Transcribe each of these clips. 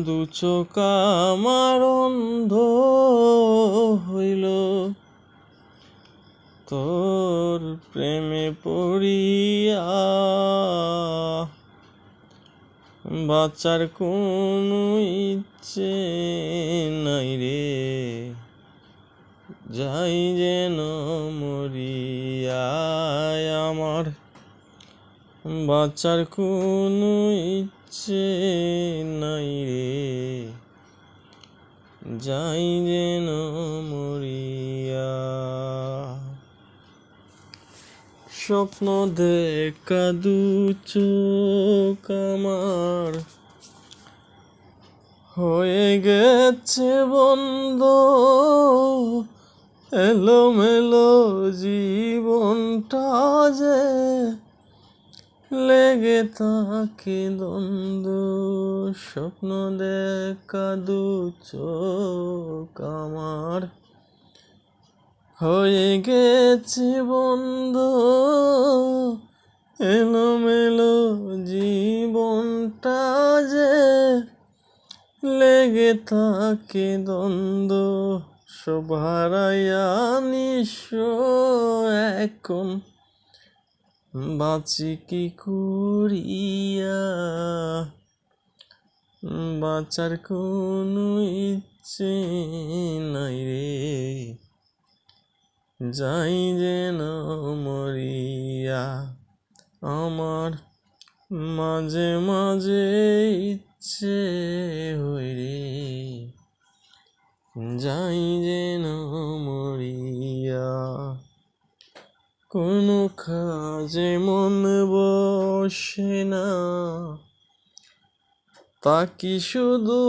দু চোখ আমার অন্ধ হইল তোর প্রেমে পড়িয়া, বাঁচার কোনো ইচ্ছে নাই রে, যাই যেন মরিয়া। আমার বাঁচার কোনো ইচ্ছে নাই রে, যাই যেন মরিয়া। স্বপ্ন দেখা দু চোখ আমার হয়ে গেছে বন্ধ, এলোমেলো জীবনটা যে লেগে থাকে দ্বন্দ্ব। স্বপ্ন দেখা দু চোখ আমার হয়ে গেছে বন্ধ, এলোমেলো জীবনটা যে লেগে থাকে দ্বন্দ্ব। সব হারাইয়া নিঃস্ব এখন বাঁচি কি করিয়া, বাঁচার কোনো ইচ্ছে নাই রে, যাই যেন মরিয়া। আমার মাঝে মাঝে ইচ্ছে হই রে, যাই যেন মরিয়া। কোনো কাজে মন বসে না, তা কি শুধু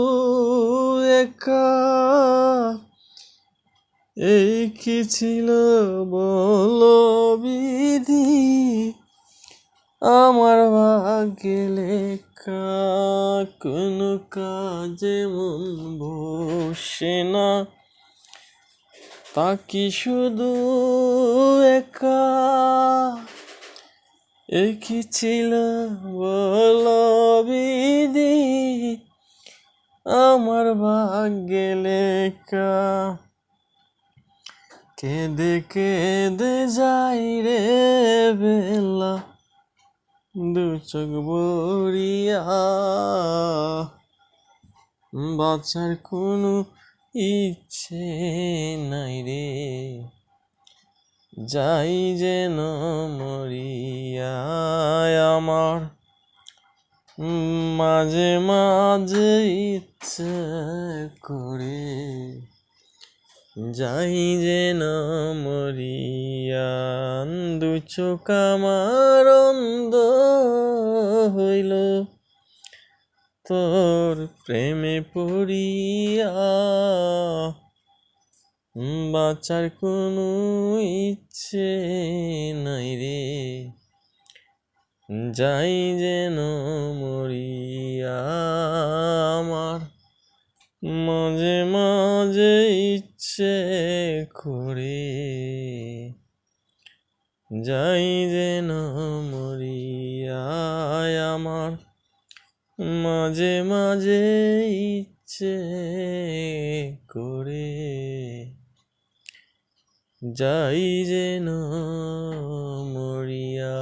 একা, এই কি ছিল বলো বিধি, আমার ভাগ্যে লেখা। কোনো কাজে মন বসে না, তা কি শুধু একা, এই কি ছিল বলো বিধি, আমার ভাগ্যে লেখা। কেঁদে কেঁদে যাই রে বেলা, দু চোখ ভরিয়া, বাঁচার কোনো ইচ্ছে নাই রে, যাই যেন মরিয়া। আমার মাঝে মাঝে ইচ্ছে করে, যাই যেন মরিয়া। দু চোখ আমার অন্ধ হইল তোর প্রেমে পড়িয়া, বাঁচার কোনো ইচ্ছে নাই রে, যাই যেন মরিয়া। আমার মাঝে মাঝে ইচ্ছে করে, যাই যেন মরিয়া। আমার মাঝে মাঝে ইচ্ছে করে, যাই যেন মরিয়া।